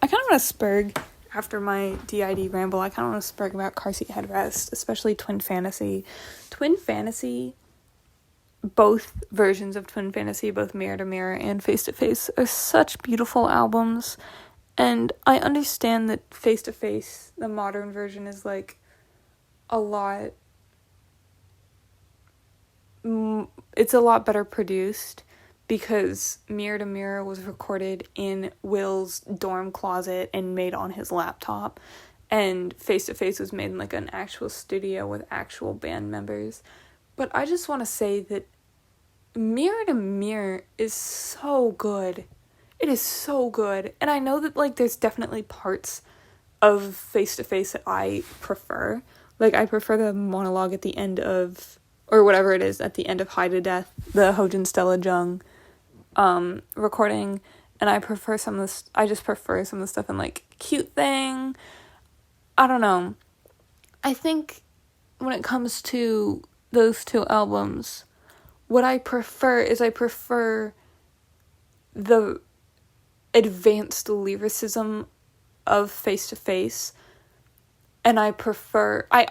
kind of want to spurg, after my DID ramble, I kind of want to spurg about Car Seat Headrest, especially Twin Fantasy. Twin Fantasy, both versions of Twin Fantasy, both Mirror to Mirror and Face to Face, are such beautiful albums. And I understand that Face to Face, the modern version, is like a lot... it's a lot better produced, because Mirror to Mirror was recorded in Will's dorm closet and made on his laptop, and Face to Face was made in like an actual studio with actual band members. But I just want to say that Mirror to Mirror is so good. It is so good. And I know that like there's definitely parts of Face to Face that I prefer. Like I prefer the monologue at the end of, or whatever it is, at the end of High to Death, the Hojin Stella Jung recording, and I just prefer some of the stuff in like Cute Thing. I don't know. I think when it comes to those two albums, what I prefer is the advanced lyricism of Face to Face, and I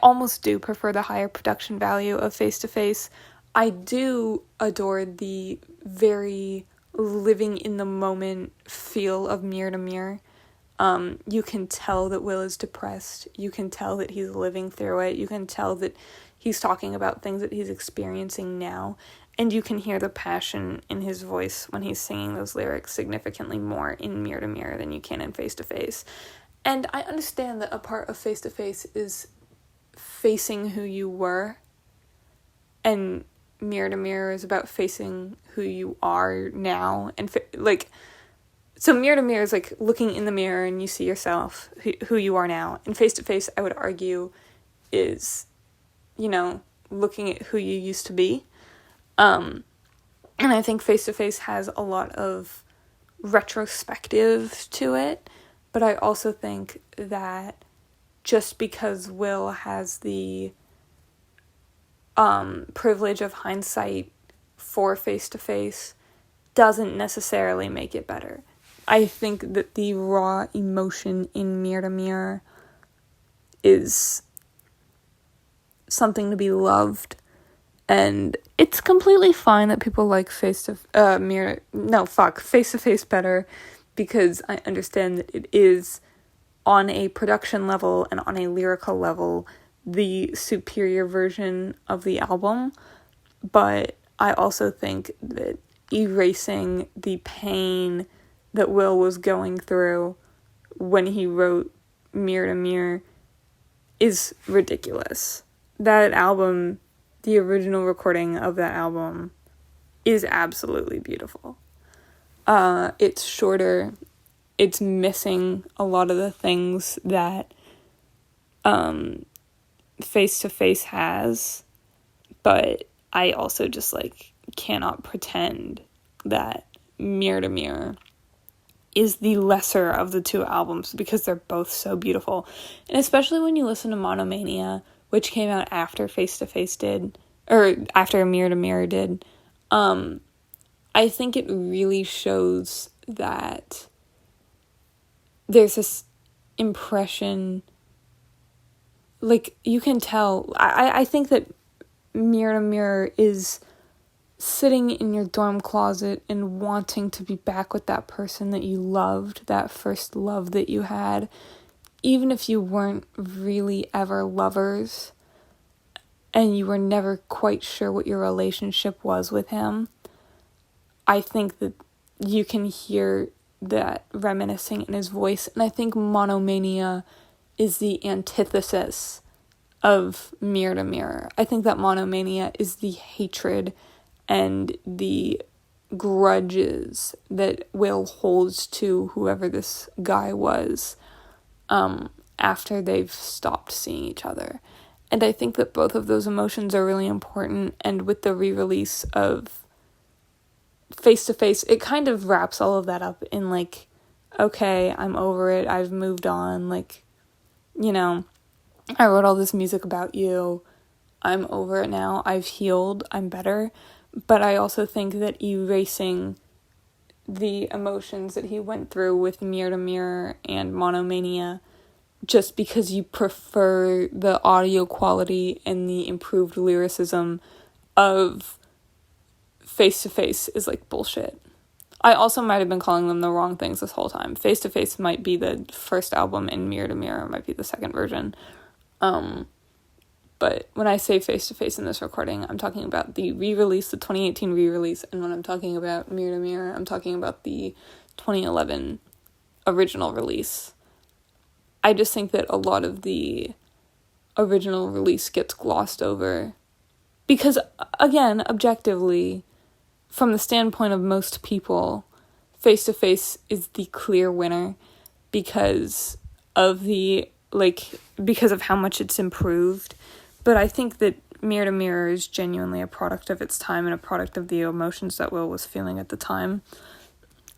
almost do prefer the higher production value of Face to Face. I do adore the very living in the moment feel of Mirror to Mirror. You can tell that Will is depressed. You can tell that he's living through it. You can tell that he's talking about things that he's experiencing now. And you can hear the passion in his voice when he's singing those lyrics significantly more in Mirror to Mirror than you can in Face to Face. And I understand that a part of Face to Face is facing who you were, and Mirror to Mirror is about facing who you are now. And so Mirror to Mirror is like looking in the mirror and you see yourself, who you are now. And Face to Face, I would argue, is, looking at who you used to be. And I think Face to Face has a lot of retrospective to it, but I also think that just because Will has the privilege of hindsight for Face to Face doesn't necessarily make it better. I think that the raw emotion in Mirror to Mirror is something to be loved, and it's completely fine that people like Face to Face better, because I understand that it is, on a production level and on a lyrical level, the superior version of the album. But I also think that erasing the pain that Will was going through when he wrote Mirror to Mirror is ridiculous. That album, the original recording of that album, is absolutely beautiful. It's shorter. It's missing a lot of the things that Face to Face has, but I also just cannot pretend that Mirror to Mirror is the lesser of the two albums, because they're both so beautiful. And especially when you listen to Monomania, which came out after Face to Face did, or after Mirror to Mirror did, I think it really shows that there's this impression, you can tell, I think that Mirror to Mirror is sitting in your dorm closet and wanting to be back with that person that you loved, that first love that you had, even if you weren't really ever lovers and you were never quite sure what your relationship was with him. I think that you can hear that reminiscing in his voice, and I think Monomania is the antithesis of Mirror to Mirror. I think that Monomania is the hatred and the grudges that Will holds to whoever this guy was after they've stopped seeing each other. And I think that both of those emotions are really important, and with the re-release of Face to Face, it kind of wraps all of that up in okay, I'm over it, I've moved on, I wrote all this music about you, I'm over it now, I've healed, I'm better. But I also think that erasing the emotions that he went through with Mirror to Mirror and Monomania, just because you prefer the audio quality and the improved lyricism of Face to Face is like bullshit. I also might have been calling them the wrong things this whole time. Face to Face might be the first album and Mirror to Mirror might be the second version. But when I say Face to Face in this recording, I'm talking about the re-release, the 2018 re-release, and when I'm talking about Mirror to Mirror, I'm talking about the 2011 original release. I just think that a lot of the original release gets glossed over. Because, again, objectively, from the standpoint of most people, Face to Face is the clear winner because of because of how much it's improved. But I think that Mirror to Mirror is genuinely a product of its time and a product of the emotions that Will was feeling at the time.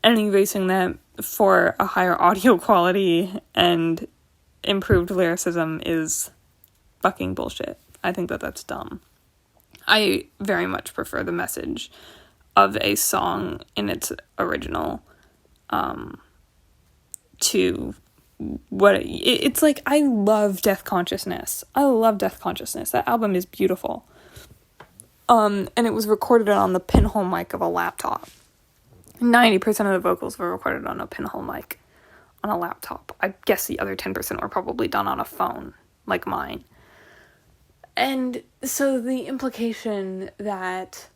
And erasing that for a higher audio quality and improved lyricism is fucking bullshit. I think that that's dumb. I very much prefer the message of a song in its original to what it's like. I love Death Consciousness. That album is beautiful. And it was recorded on the pinhole mic of a laptop. 90% of the vocals were recorded on a pinhole mic on a laptop. I guess the other 10% were probably done on a phone, like mine. And so the implication that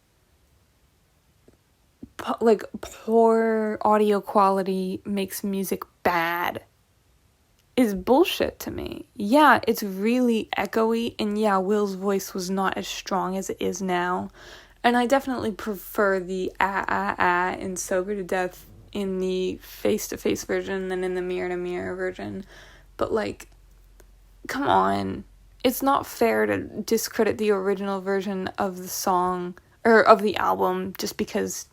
poor audio quality makes music bad is bullshit to me. Yeah, it's really echoey, and yeah, Will's voice was not as strong as it is now. And I definitely prefer the in Sober to Death in the face-to-face version than in the mirror-to-mirror version. But, come on. It's not fair to discredit the original version of the song, or of the album, just because,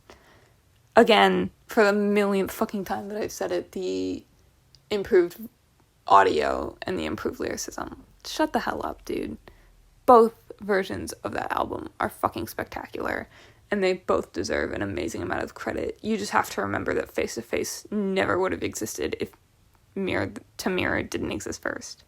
again, for the millionth fucking time that I've said it, the improved audio and the improved lyricism. Shut the hell up, dude. Both versions of that album are fucking spectacular, and they both deserve an amazing amount of credit. You just have to remember that Face to Face never would have existed if Mirror to Mirror didn't exist first.